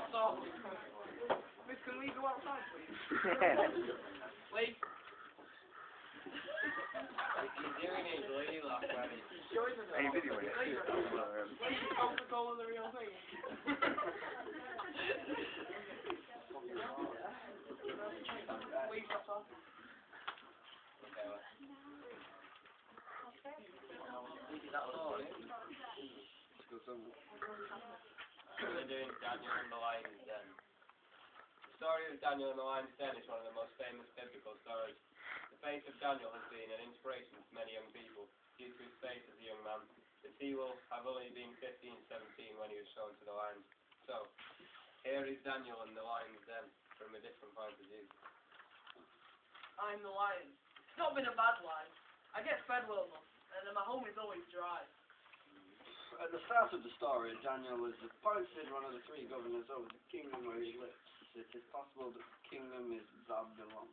Stop. Miss, can we go outside, please? Wait. He's hearing his lady laugh at it. Are you videoing it? Wait, Coca-Cola the real thing? Wait, stop. Okay, well. That's all, eh? We're doing Daniel and the Lion's Den. The story of Daniel and the Lion's Den is one of the most famous biblical stories. The fate of Daniel has been an inspiration to many young people due to his fate as a young man, as he will have only been 15, 17 when he was shown to the lions. So, here is Daniel and the Lion's Den from a different point of view. I'm the lion. It's not been a bad life. I get fed well enough, and then my home is always dry. At the start of the story, Daniel was appointed one of the 3 governors over the kingdom where he lives. It is possible that the kingdom is Babylon.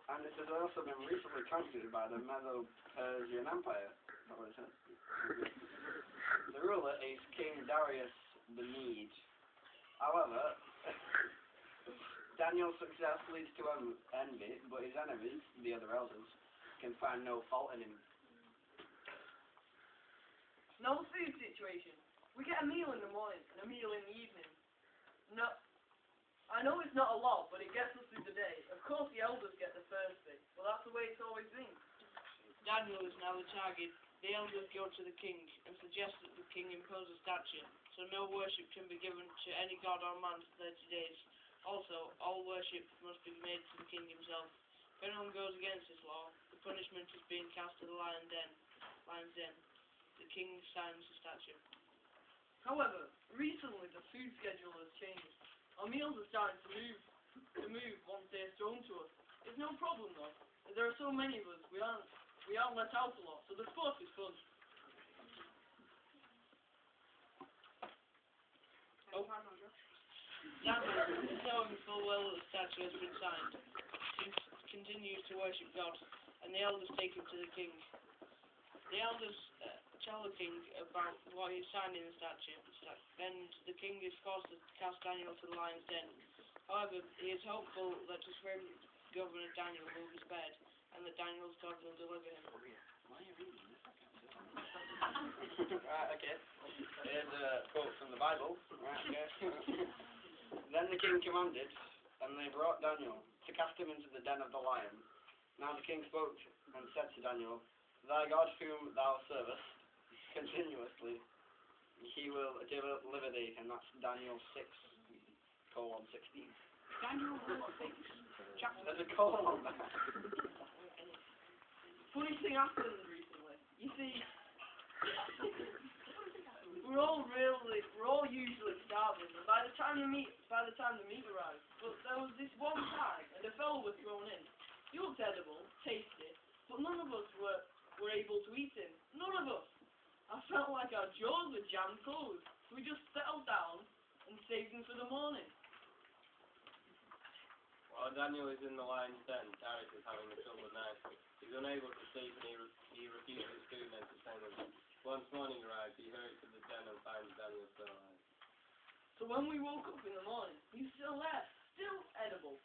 And it has also been recently conquered by the Medo-Persian Empire. Is that what it says? The ruler is King Darius the Mede. However, Daniel's success leads to envy, but his enemies, the other elders, can find no fault in him. Now the food situation. We get a meal in the morning and a meal in the evening. No, I know it's not a lot, but it gets us through the day. Of course the elders get the first thing, but that's the way it's always been. Daniel is now the target. The elders go to the king and suggest that the king impose a statute, so no worship can be given to any god or man for 30 days. Also, all worship must be made to the king himself. If anyone goes against this law, the punishment is being cast to the lion's den. The king signs the statute. However, recently the food schedule has changed. Our meals are starting to move once they're thrown to us. It's no problem though, as there are so many of us, we aren't let out a lot, so the sport is fun. Oh. Daniel, knowing full well that the statute has been signed, continues to worship God, and the elders take him to the king. The elders tell the king about what he's signed in the statute, and the king is forced to cast Daniel to the lion's den. However, he is hopeful that his friend Governor Daniel will be spared, and that Daniel's God will deliver him. Why are you reading this? Right, okay. Here's a quote from the Bible. Right, okay. Then the king commanded, and they brought Daniel to cast him into the den of the lion. Now the king spoke and said to Daniel, Thy God whom thou servest continuously, he will deliver thee, and that's Daniel 6:16. Daniel 6, chapter. There's a colon on that. Funny thing happened recently. You see, we're all usually starving, and by the time the meat arrives. But there was this one time, and a fellow was thrown in. He looked edible, tasty, but none of us were able to eat him. None of us. I felt like our jaws were jammed closed. So we just settled down and saved him for the morning. While Daniel is in the lion's den, Darius is having a troubled night. He's unable to sleep and he refuses food and entertainment. Once morning arrives, he hurries to the den and finds Daniel still alive. So when we woke up in the morning, he's still there, still edible.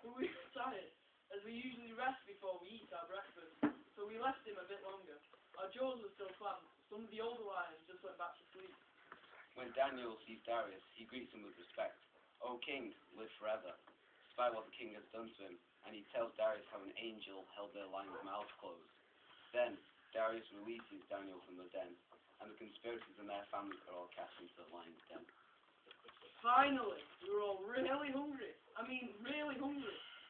But we were tired, as we usually rest before we eat our breakfast. So we left him a bit longer. Our jaws were still clamped. Some of the older lions just went back to sleep. When Daniel sees Darius, he greets him with respect. O king, live forever. Despite what the king has done to him, and he tells Darius how an angel held their lion's mouth closed. Then Darius releases Daniel from the den, and the conspirators and their families are all cast into the lion's den. Finally, we were all really hungry.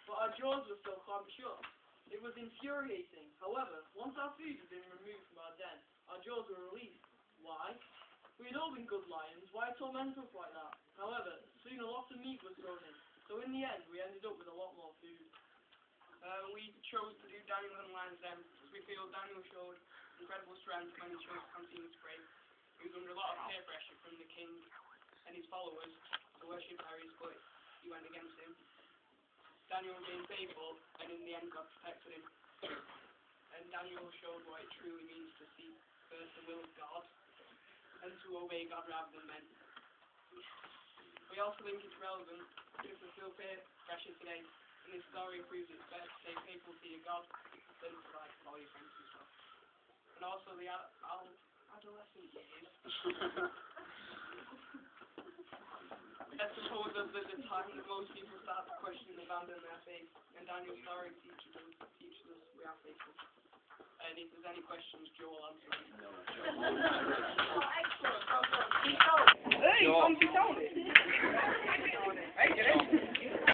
But our jaws were still clamped shut. It was infuriating. However, once our food had been removed from our den, our jaws were released. Why? We had all been good lions. Why torment us like that? However, soon a lot of meat was thrown in. So in the end, we ended up with a lot more food. We chose to do Daniel and Lion's Den because we feel Daniel showed incredible strength when he chose to continue to pray. He was under a lot of peer pressure from the king and his followers to worship Darius, but he went against him. Daniel remained faithful, and in the end God protected him. And Daniel showed what it truly means to seek first the will of God and to obey God rather than men. We also think it's relevant because we still pay pressure today, and this story proves it's better to stay faithful to your God than to like all your friends and stuff. And also the adolescent years. I suppose of the time that most people start to question and abandon their faith, and Daniel's story teaches us we are faithful. And if there's any questions, Joe will answer them. No, Hey, come to Towny. Hey, get in.